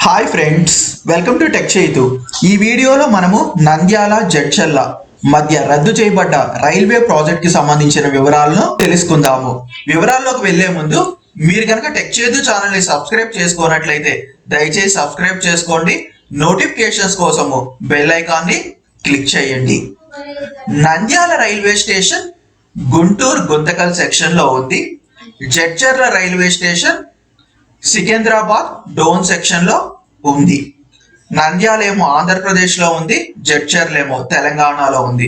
Hi friends, welcome to tech Chaitu. ఈ వీడియోలో మనము నంద్యాల జడ్చర్ల మధ్య రద్దు చేయబడ్డ రైల్వే ప్రాజెక్ట్ కి సంబంధించిన వివరాలను తెలుసుకుందాము. వివరాల్లోకి వెళ్లే ముందు మీరు కనుక టెక్ చైతు ఛానల్ ని సబ్స్క్రైబ్ చేసుకోనట్లయితే దయచేసి సబ్స్క్రైబ్ చేసుకోండి. నోటిఫికేషన్స్ కోసము బెల్ ఐకాన్ ని క్లిక్ చేయండి. Nandyal railway station Guntur Guntakal section లో ఉంది. Jadcherla railway station Secunderabad Dhone section లో ఉంది. నంద్యాల ఏమో ఆంధ్రప్రదేశ్ లో ఉంది, జడ్చర్ల ఏమో తెలంగాణలో ఉంది.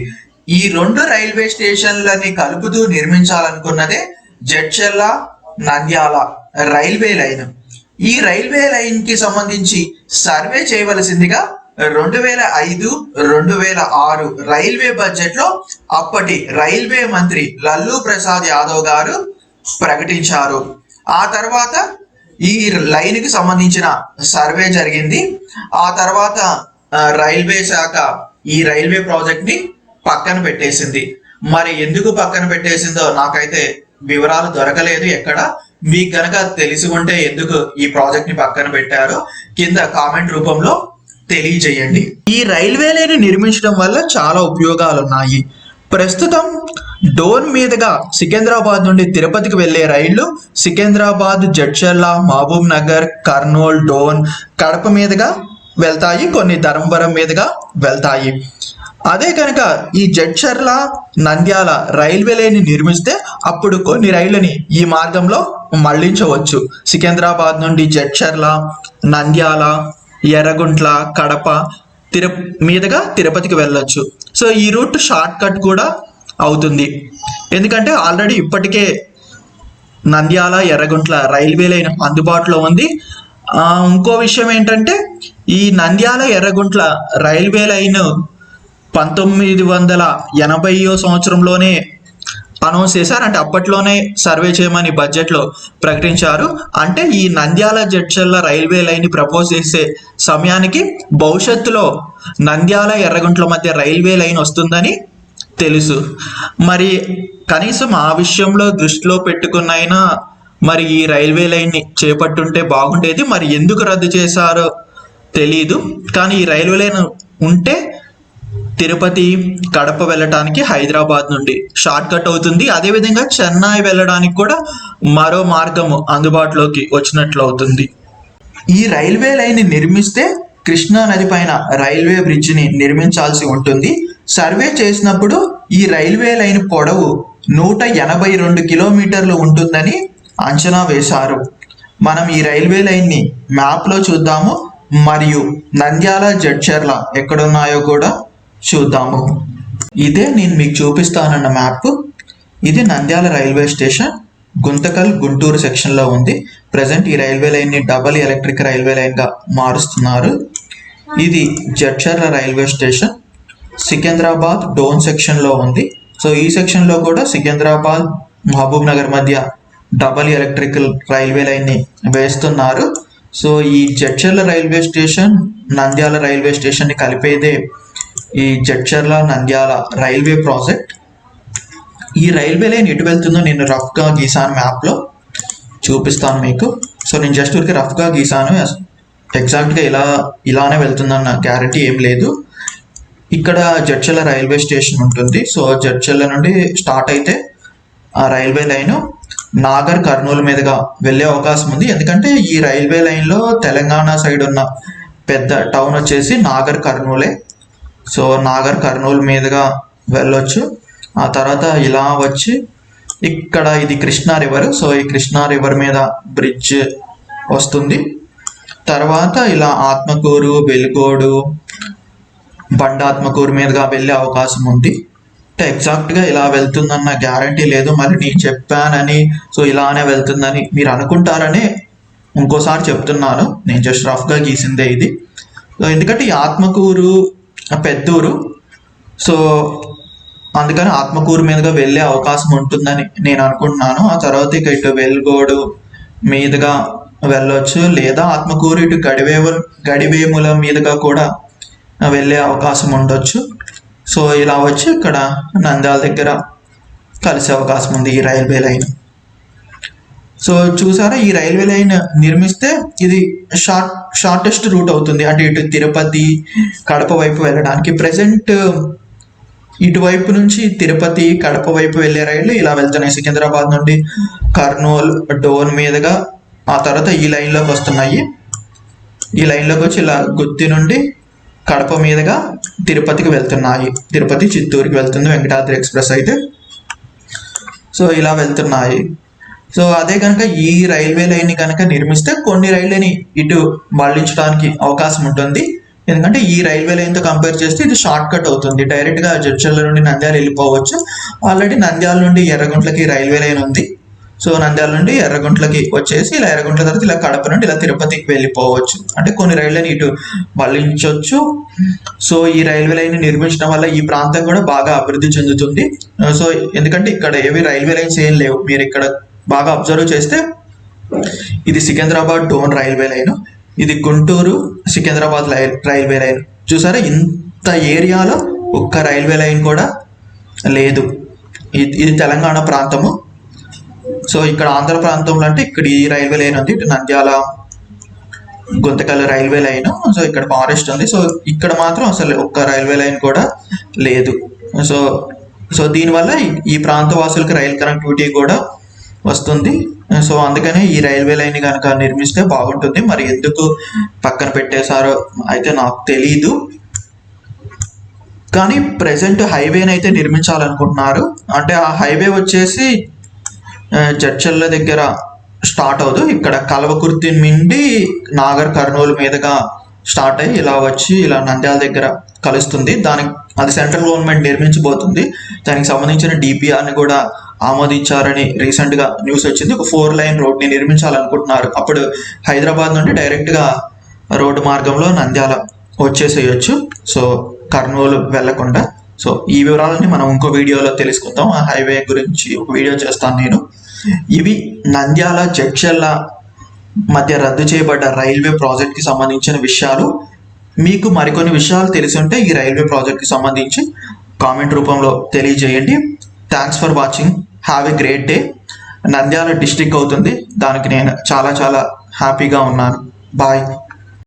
ఈ రెండు రైల్వే స్టేషన్లని కలుపుతూ నిర్మించాలనుకున్నదే జడ్చర్ల నంద్యాల రైల్వే లైన్. ఈ రైల్వే లైన్ కి సంబంధించి సర్వే చేయవలసిందిగా 2005-2006 రైల్వే బడ్జెట్ లో అప్పటి రైల్వే మంత్రి లల్లూ ప్రసాద్ యాదవ్ గారు ప్రకటించారు. ఆ తర్వాత ఈ లైన్ కి సంబంధించిన సర్వే జరిగింది. ఆ తర్వాత రైల్వే శాఖ ఈ రైల్వే ప్రాజెక్ట్ ని పక్కన పెట్టేసింది. మరి ఎందుకు పక్కన పెట్టేసిందో నాకైతే వివరాలు దొరకలేదు ఎక్కడ. మీకు కనుక తెలిసి ఉంటే ఎందుకు ఈ ప్రాజెక్ట్ ని పక్కన పెట్టారో కింద కామెంట్ రూపంలో తెలియజేయండి. ఈ రైల్వే లైన్ నిర్మించడం వల్ల చాలా ఉపయోగాలు ఉన్నాయి. ప్రస్తుతం డోన్ మీదుగా సికింద్రాబాద్ నుండి తిరుపతికి వెళ్లే రైళ్లు సికింద్రాబాద్, జడ్చర్ల, మహబూబ్ నగర్, కర్నూల్, డోన్, కడప మీదుగా వెళ్తాయి. కొన్ని ధర్మవరం మీదుగా వెళ్తాయి. అదే కనుక ఈ జడ్చర్ల నంద్యాల రైల్వే లైన్ నిర్మిస్తే అప్పుడు కొన్ని రైళ్లని ఈ మార్గంలో మళ్లించవచ్చు. సికింద్రాబాద్ నుండి జడ్చర్ల, నంద్యాల, ఎర్రగుంట్ల, కడప మీదుగా తిరుపతికి వెళ్ళొచ్చు. సో ఈ రూట్ షార్ట్ కట్ కూడా అవుతుంది. ఎందుకంటే ఆల్రెడీ ఇప్పటికే నంద్యాల, ఎర్రగుంట్ల రైల్వే లైన్ అందుబాటులో ఉంది. ఇంకో విషయం ఏంటంటే ఈ నంద్యాల, ఎర్రగుంట్ల రైల్వే లైన్ 1980 సంవత్సరంలోనే అనౌన్స్ చేశారు. అంటే అప్పట్లోనే సర్వే చేయమని బడ్జెట్ లో ప్రకటించారు. అంటే ఈ Nandyal Jadcherla railway line propose చేసే సమయానికి భవిష్యత్తులో నంద్యాల, ఎర్రగుంట్ల మధ్య రైల్వే లైన్ వస్తుందని తెలుసు. మరి కనీసం ఆ విషయంలో దృష్టిలో పెట్టుకున్నైనా మరి ఈ రైల్వే లైన్ ని చేపట్టుంటే బాగుండేది. మరి ఎందుకు రద్దు చేశారో తెలీదు. కానీ ఈ రైల్వే లైన్ ఉంటే తిరుపతి, కడప వెళ్ళటానికి హైదరాబాద్ నుండి షార్ట్ కట్ అవుతుంది. అదేవిధంగా చెన్నై వెళ్ళడానికి కూడా మరో మార్గం అందుబాటులోకి వచ్చినట్లు అవుతుంది. ఈ రైల్వే లైన్ నిర్మిస్తే కృష్ణా నది పైన రైల్వే బ్రిడ్జ్ ని నిర్మించాల్సి ఉంటుంది. సర్వే చేసినప్పుడు ఈ రైల్వే లైన్ పొడవు 182 కిలోమీటర్లు ఉంటుందని అంచనా వేశారు. మనం ఈ రైల్వే లైన్ ని మ్యాప్ లో చూద్దాము. మరియు నంద్యాల, జడ్చర్ల ఎక్కడున్నాయో కూడా చూద్దాము. ఇదే నేను మీకు చూపిస్తానన్న మ్యాప్. ఇది Nandyal railway station Guntakal Guntur section లో ఉంది. ప్రజెంట్ ఈ రైల్వే లైన్ ని డబల్ ఎలక్ట్రిక్ రైల్వే లైన్ గా మారుస్తున్నారు. ఇది Jadcherla railway station Secunderabad Dhone section లో ఉంది. సో ఈ సెక్షన్ లో కూడా సికింద్రాబాద్, మహబూబ్ నగర్ మధ్య డబల్ ఎలక్ట్రికల్ రైల్వే లైన్ ని వేస్తున్నారు. సో ఈ Jadcherla railway station, Nandyal railway station ని కలిపేదే ఈ జడ్చర్ల నంద్యాల రైల్వే ప్రాజెక్ట్. ఈ రైల్వే లైన్ ఎటు వెళ్తుందో నేను రఫ్ గా గీసాను, మ్యాప్ లో చూపిస్తాను మీకు. సో నేను జస్ట్ ఊరికి రఫ్ గా గీసాను. ఎగ్జాక్ట్ గా ఇలానే వెళ్తుందన్న గ్యారంటీ ఏం లేదు. ఇక్కడ జడ్చర్ల రైల్వే స్టేషన్ ఉంటుంది. సో జడ్చర్ల నుండి స్టార్ట్ అయితే ఆ రైల్వే లైన్ నాగర్, కర్నూలు మీదుగా వెళ్ళే అవకాశం ఉంది. ఎందుకంటే ఈ రైల్వే లైన్ లో తెలంగాణ సైడ్ ఉన్న పెద్ద టౌన్ వచ్చేసి నాగర్ కర్నూలే. సో నాగర్ కర్నూలు మీదుగా వెళ్ళొచ్చు. ఆ తర్వాత ఇలా వచ్చి ఇక్కడ ఇది కృష్ణా రివర్. సో ఈ కృష్ణా రివర్ మీద బ్రిడ్జ్ వస్తుంది. తర్వాత ఇలా ఆత్మకూరు, వెలుగోడు, బండాత్మకూరు మీదుగా వెళ్ళే అవకాశం ఉంది. ఎగ్జాక్ట్ గా ఇలా వెళ్తుందన్న గ్యారంటీ లేదు. మరి నేను చెప్పానని సో ఇలానే వెళ్తుందని మీరు అనుకుంటారని ఇంకోసారి చెప్తున్నాను. నేను జస్ట్ రఫ్ గా గీసిందే ఇది. ఎందుకంటే ఈ ఆత్మకూరు పెద్దూరు, సో అందుకని ఆత్మకూరు మీదుగా వెళ్ళే అవకాశం ఉంటుందని నేను అనుకుంటున్నాను. ఆ తర్వాత ఇక ఇటు వెల్గోడు మీదుగా వెళ్ళొచ్చు, లేదా ఆత్మకూరు ఇటు గడివేముల మీదుగా కూడా వెళ్ళే అవకాశం ఉండొచ్చు. సో ఇలా వచ్చి ఇక్కడ నంద్యాల దగ్గర కలిసే అవకాశం ఉంది ఈ రైల్వే లైన్. సో చూసారా, ఈ రైల్వే లైన్ నిర్మిస్తే ఇది షార్టెస్ట్ రూట్ అవుతుంది, అంటే ఇటు తిరుపతి కడప వైపు వెళ్ళడానికి. ప్రెసెంట్ ఇటువైపు నుంచి తిరుపతి కడప వైపు వెళ్ళే రైళ్లు ఇలా వెళ్తున్నాయి. సికింద్రాబాద్ నుండి కర్నూలు డోన్ మీదుగా ఆ తర్వాత ఈ లైన్లోకి వస్తున్నాయి. ఈ లైన్లోకి వచ్చి ఇలా గుత్తి నుండి కడప మీదుగా తిరుపతికి వెళ్తున్నాయి. తిరుపతి చిత్తూరుకి వెళ్తుంది వెంకటాద్రి ఎక్స్ప్రెస్ అయితే. సో ఇలా వెళ్తున్నాయి. సో అదే కనుక ఈ రైల్వే లైన్ కనుక నిర్మిస్తే కొన్ని రైళ్ళని ఇటు మళ్లించడానికి అవకాశం ఉంటుంది. ఎందుకంటే ఈ రైల్వే లైన్తో కంపేర్ చేస్తే ఇది షార్ట్ కట్ అవుతుంది. డైరెక్ట్గా జడ్చర్ల నుండి నంద్యాల వెళ్ళిపోవచ్చు. ఆల్రెడీ నంద్యాల నుండి ఎర్రగుంట్లకి రైల్వే లైన్ ఉంది. సో నంద్యాల నుండి ఎర్రగుంట్లకి వచ్చేసి ఇలా ఎర్రగుంట్ల తర్వాత ఇలా కడప నుండి ఇలా తిరుపతికి వెళ్ళిపోవచ్చు. అంటే కొన్ని రైళ్ళని ఇటు మళ్లించవచ్చు. సో ఈ రైల్వే లైన్ నిర్మించడం వల్ల ఈ ప్రాంతం కూడా బాగా అభివృద్ధి చెందుతుంది. సో ఎందుకంటే ఇక్కడ ఏవి రైల్వే లైన్స్ ఏం లేవు. మీరు ఇక్కడ బాగా అబ్జర్వ్ చేస్తే ఇది సికింద్రాబాద్ డోన్ రైల్వే లైన్, ఇది గుంటూరు సికింద్రాబాద్ రైల్వే లైన్. చూసారా, ఇంత ఏరియాలో ఒక్క రైల్వే లైన్ కూడా లేదు. ఇది తెలంగాణ ప్రాంతము. సో ఇక్కడ ఆంధ్ర ప్రాంతంలో అంటే ఇక్కడ ఈ రైల్వే లైన్ ఉంది, ఇటు Nandyal Guntakal railway line. So ఇక్కడ ఫారెస్ట్ ఉంది. సో ఇక్కడ మాత్రం అసలు ఒక్క రైల్వే లైన్ కూడా లేదు. సో సో దీనివల్ల ఈ ప్రాంత వాసులకు రైల్ కనెక్టివిటీ కూడా వస్తుంది. సో అందుకనే ఈ రైల్వే లైన్ కనుక నిర్మిస్తే బాగుంటుంది. మరి ఎందుకు పక్కన పెట్టేశారో అయితే నాకు తెలీదు. కానీ ప్రెసెంట్ హైవేని అయితే నిర్మించాలనుకుంటున్నారు. అంటే ఆ హైవే వచ్చేసి జడ్చర్ల దగ్గర స్టార్ట్ అవుదు, ఇక్కడ కల్వకుర్తి నుండి నాగర్ కర్నూలు మీదుగా స్టార్ట్ అయ్యి ఇలా వచ్చి ఇలా నంద్యాల దగ్గర కలుస్తుంది. అది సెంట్రల్ గవర్నమెంట్ నిర్మించబోతుంది. దానికి సంబంధించిన డిపిఆర్ని కూడా ఆమోదించారని రీసెంట్గా న్యూస్ వచ్చింది. ఒక 4 లైన్ రోడ్ని నిర్మించాలనుకుంటున్నారు. అప్పుడు హైదరాబాద్ నుండి డైరెక్ట్గా రోడ్డు మార్గంలో నంద్యాల వచ్చేసేయచ్చు. సో కర్నూలు వెళ్లకుండా. సో ఈ వివరాలని మనం ఇంకో వీడియోలో తెలుసుకుందాం. ఆ హైవే గురించి ఒక వీడియో చేస్తాను నేను. ఇవి నంద్యాల జడ్చర్ల మధ్య రద్దు చేయబడ్డ రైల్వే ప్రాజెక్ట్కి సంబంధించిన విషయాలు. మీకు మరికొన్ని విషయాలు తెలిసి ఉంటే ఈ రైల్వే ప్రాజెక్ట్కి సంబంధించి కామెంట్ రూపంలో తెలియజేయండి. Thanks for watching. Have a great day. Nandyal district అవుతుంది, దానికి నేను చాలా చాలా హ్యాపీగా ఉన్నాను. బాయ్.